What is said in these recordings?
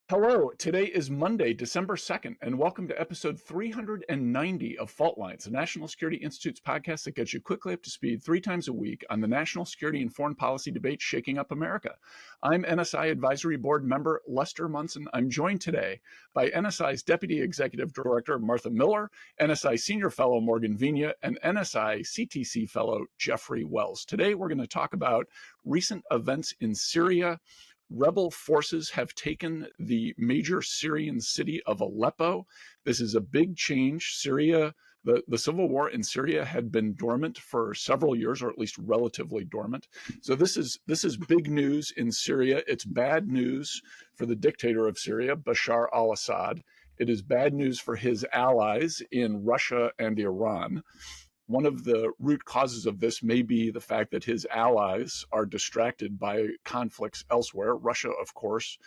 Hello, today is Monday, December 2nd, and welcome to episode 390 of Fault Lines, the National Security Institute's podcast that gets you quickly up to speed 3 times a week on the national security and foreign policy debate shaking up America. I'm NSI Advisory Board member Lester Munson. I'm joined today by NSI's Deputy Executive Director Martha Miller, NSI Senior Fellow Morgan Vigna, and NSI CTC Fellow Jeffrey Wells. Today we're going to talk about recent events in Syria. Rebel forces have taken the major Syrian city of Aleppo. This is a big change. Syria, the civil war in Syria had been dormant for several years, or at least relatively dormant. So this is big news in Syria. It's bad news for the dictator of Syria, Bashar al-Assad. It is bad news for his allies in Russia and Iran. One of the root causes of this may be the fact that his allies are distracted by conflicts elsewhere. Russia, of course,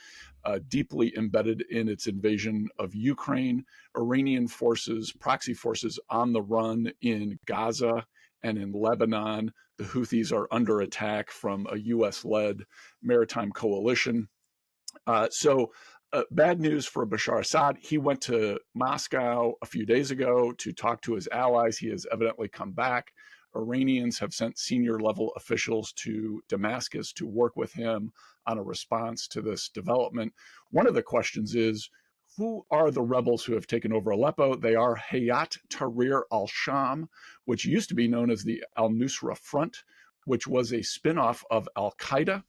deeply embedded in its invasion of Ukraine, Iranian forces, proxy forces on the run in Gaza and in Lebanon. The Houthis are under attack from a U.S.-led maritime coalition. Bad news for Bashar Assad. He went to Moscow a few days ago to talk to his allies. He has evidently come back. Iranians have sent senior level officials to Damascus to work with him on a response to this development. One of the questions is, who are the rebels who have taken over Aleppo? They are Hayat Tahrir al-Sham, which used to be known as the al-Nusra Front, which was a spin-off of Al-Qaeda.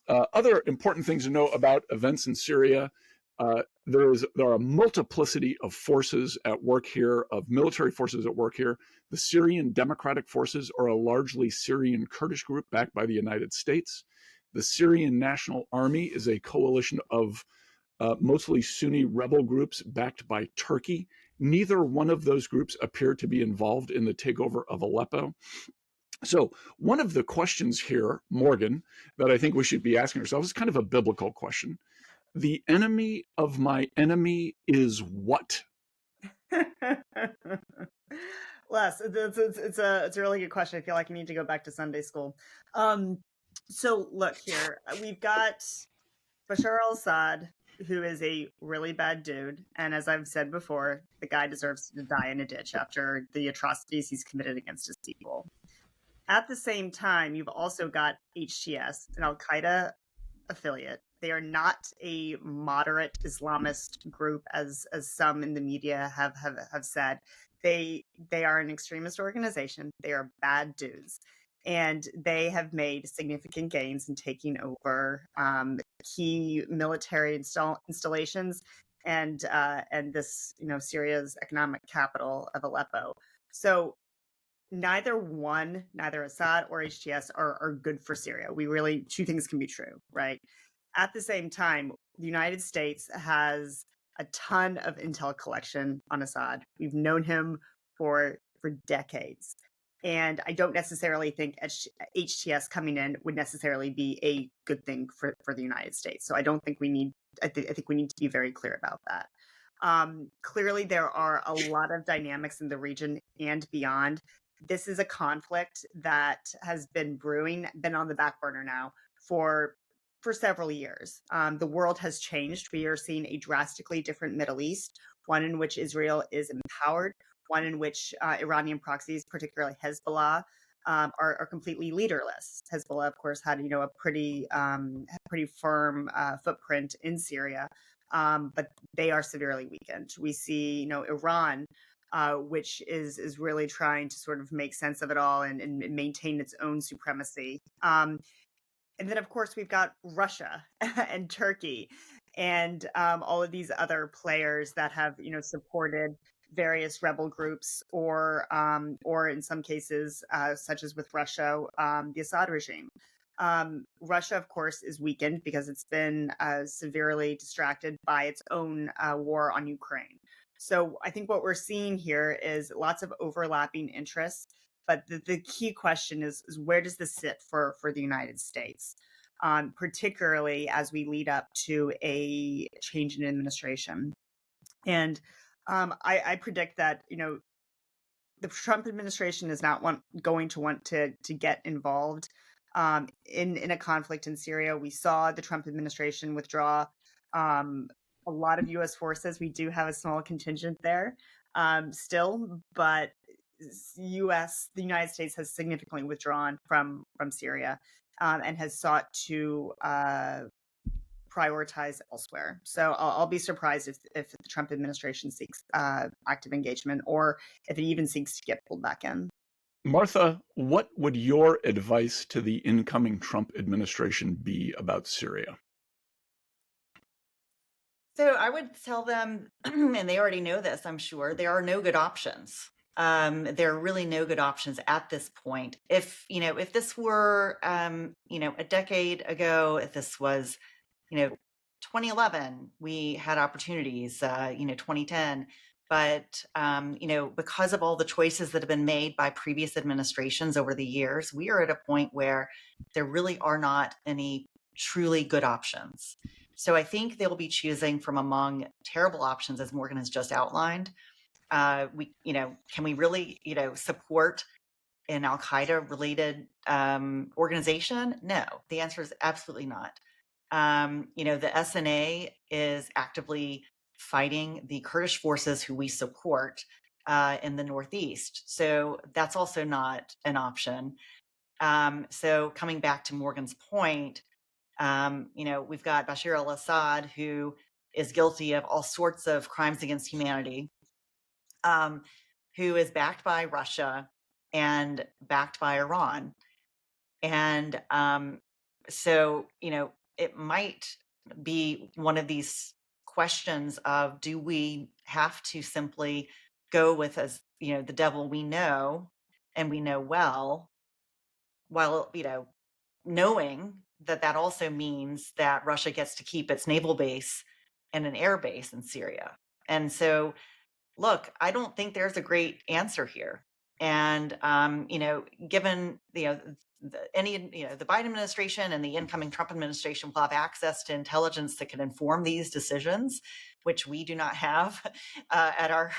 Other important things to know about events in Syria. There are a multiplicity of forces at work here, of military forces at work here. The Syrian Democratic Forces are a largely Syrian Kurdish group backed by the United States. The Syrian National Army is a coalition of mostly Sunni rebel groups backed by Turkey. Neither one of those groups appear to be involved in the takeover of Aleppo. So one of the questions here, Morgan, that I think we should be asking ourselves is kind of a biblical question. The enemy of my enemy is what? Les, it's a really good question. I feel like you need to go back to Sunday school. So look here, we've got Bashar al-Assad, who is a really bad dude. And as I've said before, the guy deserves to die in a ditch after the atrocities he's committed against his people. At the same time, you've also got HTS, an Al-Qaeda affiliate. They are not a moderate Islamist group, as some in the media have said. They are an extremist organization. They are bad dudes. And they have made significant gains in taking over key military installations and this, Syria's economic capital of Aleppo. So neither Assad or HTS are good for Syria. Two things can be true, right? At the same time, the United States has a ton of intel collection on Assad. We've known him for decades. And I don't necessarily think HTS coming in would necessarily be a good thing for the United States. So I think we need to be very clear about that. Clearly, there are a lot of dynamics in the region and beyond. This is a conflict that has been brewing, been on the back burner now for several years. The world has changed. We are seeing a drastically different Middle East, one in which Israel is empowered, one in which Iranian proxies, particularly Hezbollah, are completely leaderless. Hezbollah, of course, had a pretty firm footprint in Syria, but they are severely weakened. We see, Iran, which is really trying to sort of make sense of it all and maintain its own supremacy. And then, of course, we've got Russia and Turkey and all of these other players that have, supported various rebel groups or in some cases, such as with Russia, the Assad regime. Russia, of course, is weakened because it's been severely distracted by its own war on Ukraine. So I think what we're seeing here is lots of overlapping interests. But the key question is where does this sit for the United States, particularly as we lead up to a change in administration? And I predict that, the Trump administration is not going to want to get involved in a conflict in Syria. We saw the Trump administration withdraw a lot of U.S. forces. We do have a small contingent there still, but the United States has significantly withdrawn from Syria and has sought to prioritize elsewhere. So I'll be surprised if the Trump administration seeks active engagement, or if it even seeks to get pulled back in. Martha, what would your advice to the incoming Trump administration be about Syria? So I would tell them, and they already know this, I'm sure, there are no good options. There are really no good options at this point. If this were, a decade ago, if this was, 2011, we had opportunities, 2010. But, because of all the choices that have been made by previous administrations over the years, we are at a point where there really are not any truly good options. So I think they'll be choosing from among terrible options, as Morgan has just outlined. Can we really, support an Al-Qaeda related organization? No, the answer is absolutely not. The SNA is actively fighting the Kurdish forces who we support in the Northeast. So that's also not an option. So coming back to Morgan's point, we've got Bashar al-Assad, who is guilty of all sorts of crimes against humanity, who is backed by Russia and backed by Iran. And so, it might be one of these questions of, do we have to simply go with, as the devil we know and we know well, while, knowing that also means that Russia gets to keep its naval base and an air base in Syria. And so, look, I don't think there's a great answer here. And given the Biden administration and the incoming Trump administration will have access to intelligence that can inform these decisions, which we do not have at our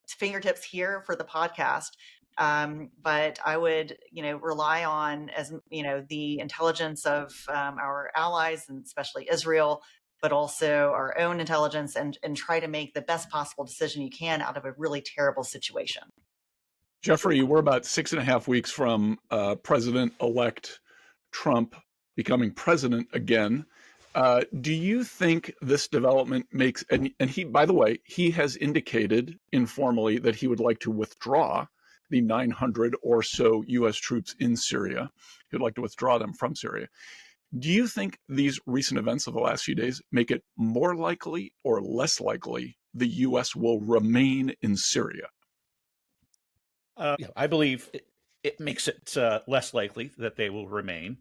fingertips here for the podcast. But I would, rely on, as the intelligence of our allies, and especially Israel, but also our own intelligence, and try to make the best possible decision you can out of a really terrible situation. Jeffrey, we're about 6.5 weeks from President-elect Trump becoming president again. Do you think this development makes, and he, by the way, he has indicated informally that he would like to withdraw the 900 or so U.S. troops in Syria. He would like to withdraw them from Syria. Do you think these recent events of the last few days make it more likely or less likely the U.S. will remain in Syria? I believe it makes it less likely that they will remain.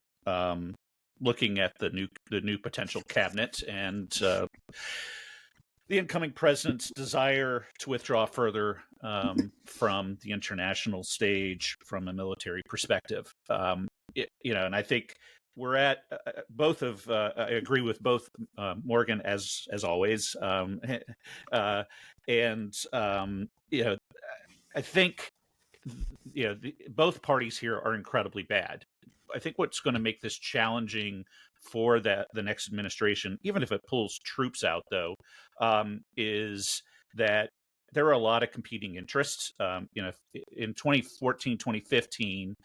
Looking at the new potential cabinet and the incoming president's desire to withdraw further from the international stage from a military perspective, and I think we're at both of. I agree with both Morgan as always, and I think both parties here are incredibly bad. I think what's going to make this challenging for the next administration, even if it pulls troops out, though, is that there are a lot of competing interests. In 2014, 2015,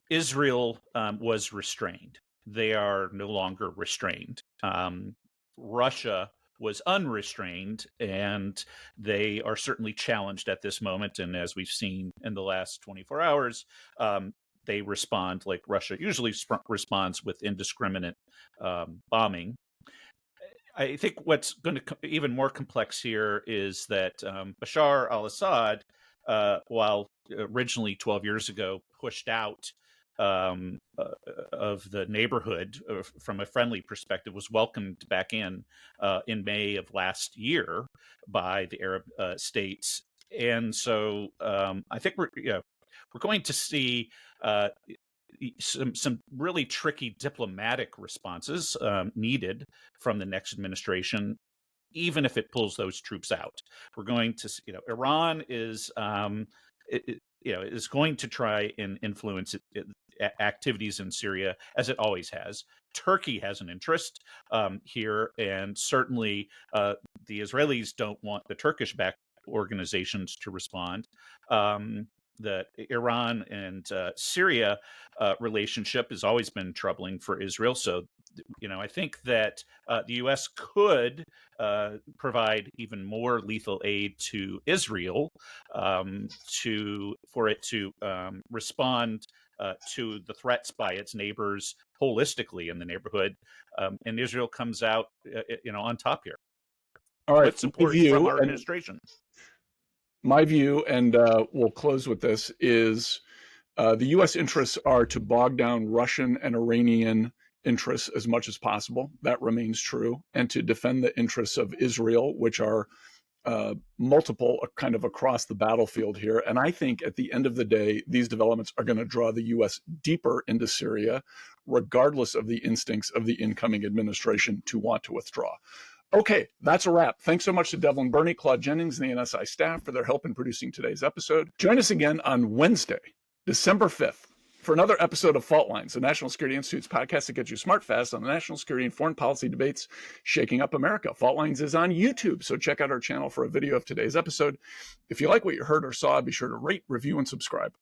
Israel was restrained. They are no longer restrained. Russia was unrestrained, and they are certainly challenged at this moment. And as we've seen in the last 24 hours, they respond like Russia usually responds, with indiscriminate bombing. I think what's going to even more complex here is that Bashar al-Assad, while originally 12 years ago pushed out of the neighborhood from a friendly perspective, was welcomed back in May of last year by the Arab states. And so I think we're going to see some really tricky diplomatic responses needed from the next administration, even if it pulls those troops out. We're going to, Iran is, is going to try and influence activities in Syria, as it always has. Turkey has an interest here, and certainly the Israelis don't want the Turkish-backed organizations to respond. The Iran and Syria relationship has always been troubling for Israel. So, I think that the U.S. could provide even more lethal aid to Israel for it to respond to the threats by its neighbors holistically in the neighborhood, and Israel comes out, on top here. All right, with support from our administration. My view, and we'll close with this, is the U.S. interests are to bog down Russian and Iranian interests as much as possible. That remains true. And to defend the interests of Israel, which are multiple kind of across the battlefield here. And I think at the end of the day, these developments are going to draw the U.S. deeper into Syria, regardless of the instincts of the incoming administration to want to withdraw. Okay, that's a wrap. Thanks so much to Devlin Burney, Claude Jennings, and the NSI staff for their help in producing today's episode. Join us again on Wednesday, December 5th, for another episode of Fault Lines, the National Security Institute's podcast that gets you smart fast on the national security and foreign policy debates shaking up America. Fault Lines is on YouTube, so check out our channel for a video of today's episode. If you like what you heard or saw, be sure to rate, review, and subscribe.